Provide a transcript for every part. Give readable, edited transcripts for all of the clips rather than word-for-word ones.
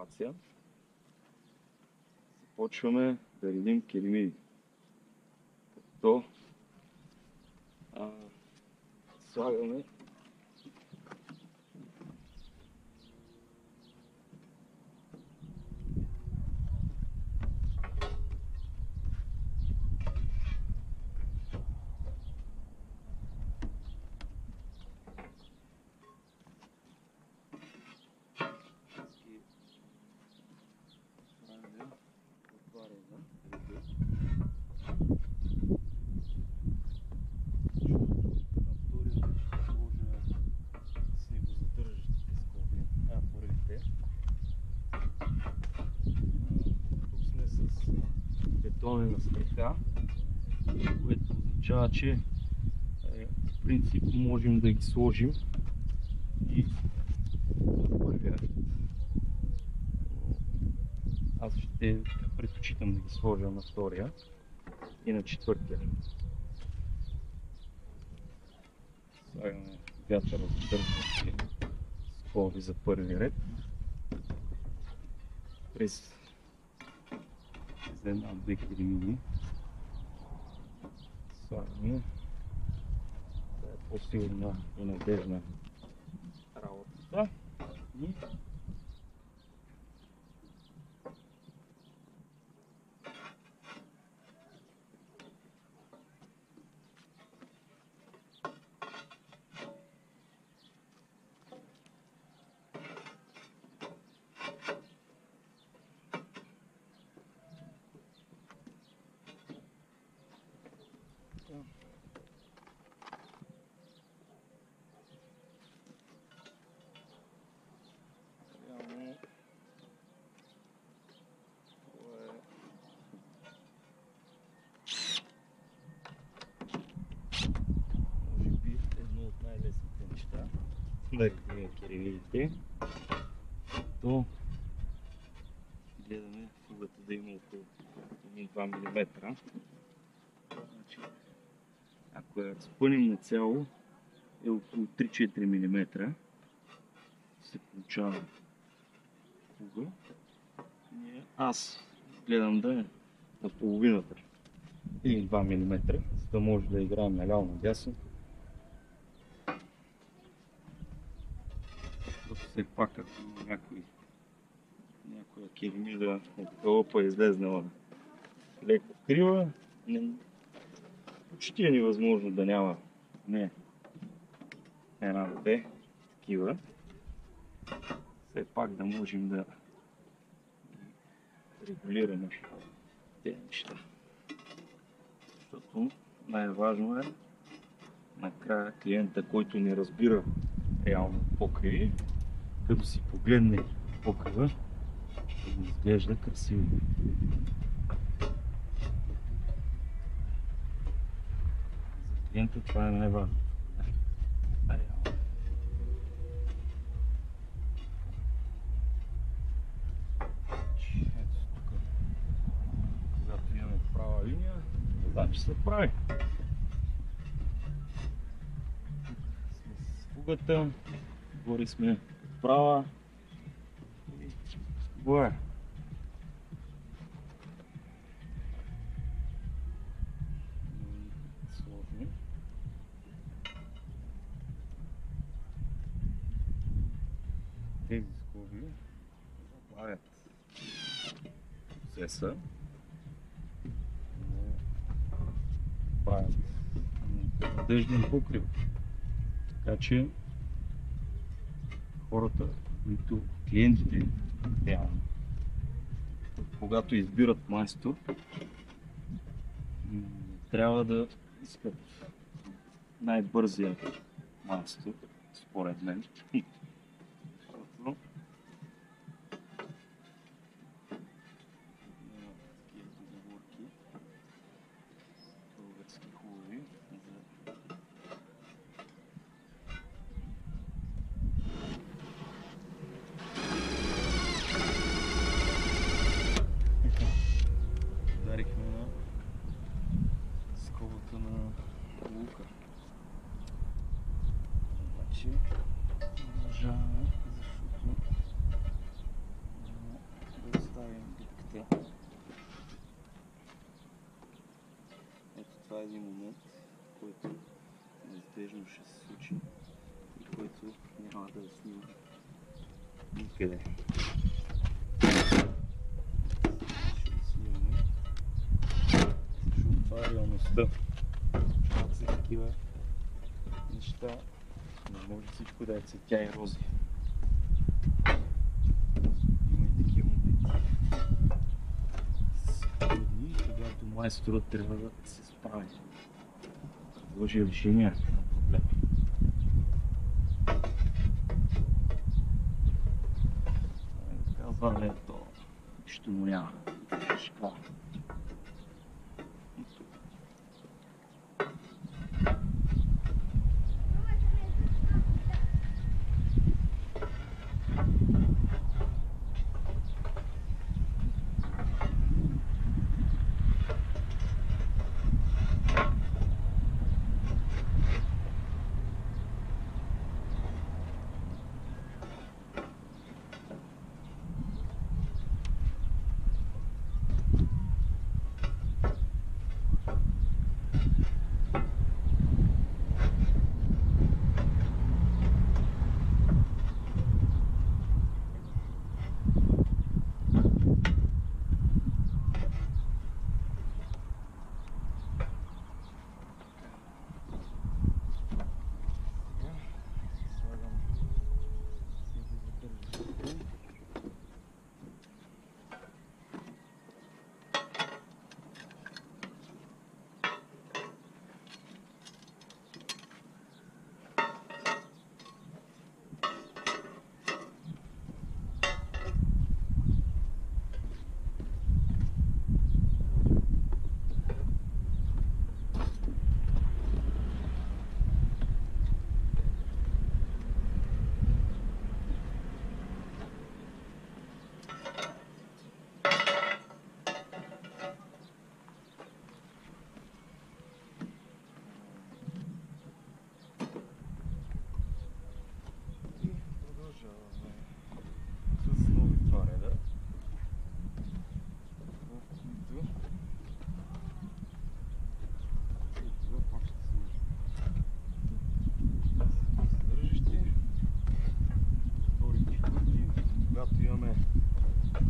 инсталация. Започваме да редим керемиди. Като слагаме бетонена стреха, което означава, че в принцип можем да ги сложим и на първия ред. Аз ще предпочитам да ги сложа на втория и на четвъртия ред. Слагаме вятъра задържащи скоби за първи ред. През една-две керемиди слагаме, да е по-сигурна и надежна работата и да редим керемидите, то гледаме фугата да има около 1-2 мм. Значи, ако я разпънем на цяло, е около 3-4 мм. Се получава фуга. Аз гледам да е на половината или 2 мм, за да може да играем наляво надясно. Все пак, ако някоя керемида от гълъпа излезнала леко крива, почти е невъзможно да няма една-две такива. Все пак да можем да регулираме тези неща. Защото най-важно е накрая клиента, който не разбира реално покриви, като си погледне покрива, да изглежда красиво. За клиента това е най-важно. Ето тук, когато имаме права линия, значи се прави. С фугата, горе сме права и това е. Сложно. Тези скоби забавят процеса, но правят надежден покрив. Така че хората, които клиентите, когато избират майстор, трябва да искат най-бързия майстор, според мен. Защото има такива договорки, български хубави, ударихме на скобата на лука. Значи е един момент, който неизбежно ще се случи и който няма да снима никъде. Ще снимаме, защото това е реалността. Чуват се такива неща, не може всичко да е цветя и рози. Има и такива моменти. Трудни, когато майсторът трябва да се справи. Предложи решение на проблема. Казва, ето, нищо му няма. Шкала.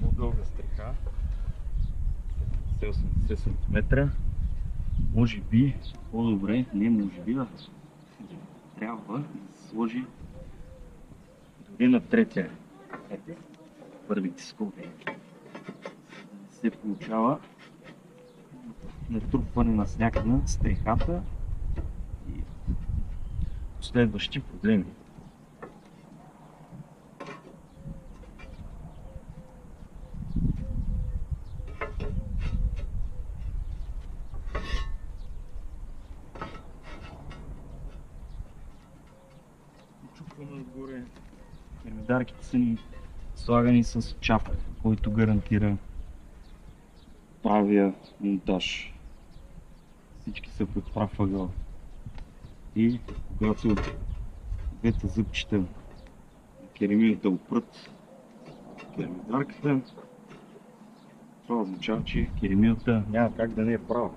По-дълга стреха, 80 см, може би по-добре, не може би, трябва да се сложи дори на третия ред, първите скоби, за да не се получава натрупване на сняг на стрехата и последващи проблеми. Чупваме отгоре. Термидарките са ни слагани с чап, който гарантира правия монтаж. Всички са под прав ъгъл. И когато двете зъбчета на керемията опрат керемидарката, това означава, че керемията няма как да не е права.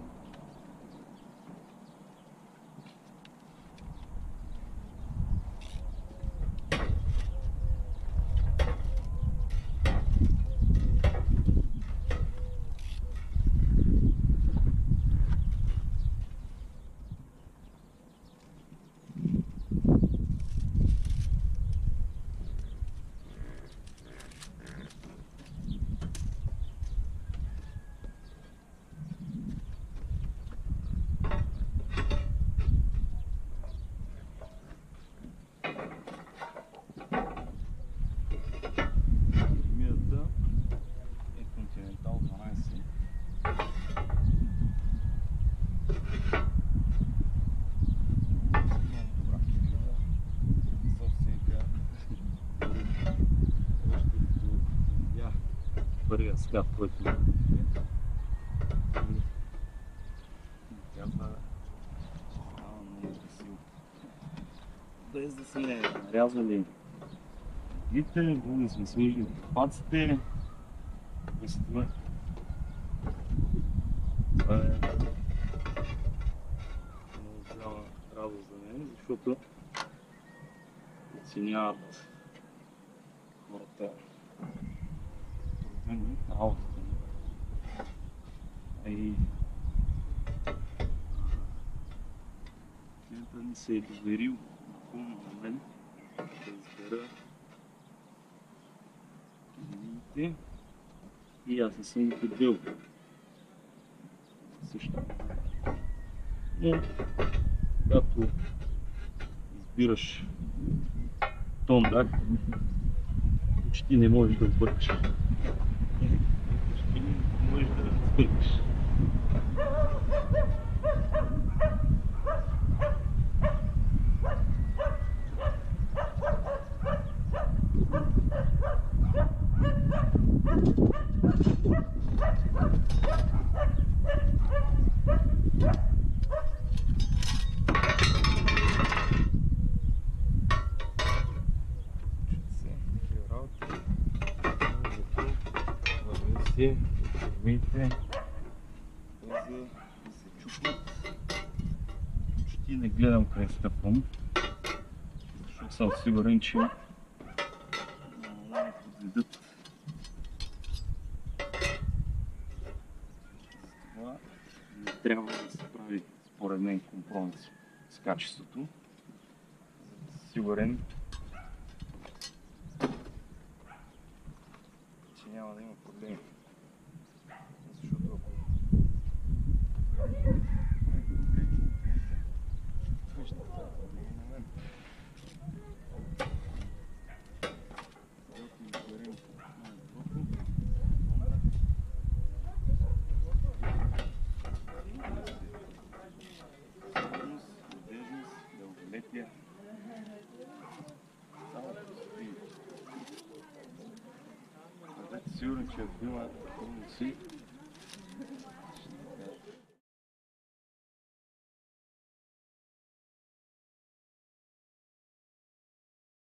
Първият свят, който тя става много красиво. Без да сме нарязали гите, да сме сложили паците. Това е защото оценяват хората работата ми. И клиентът ни се е доверил напълно на мен да избера линиите и аз не съм го подвел. Също. Но когато избираш тон дах, почти не можеш да объркаш. Почти не можеш да разбъркаш. Вижте, за да се чупят. Почти не гледам къде стъпвам, защото съм сигурен, че няма да ме подведат. Затова не трябва да се прави, според мен, компромис с качеството, за да си сигурен, че няма да има проблеми. Защото сигурен, че ако има си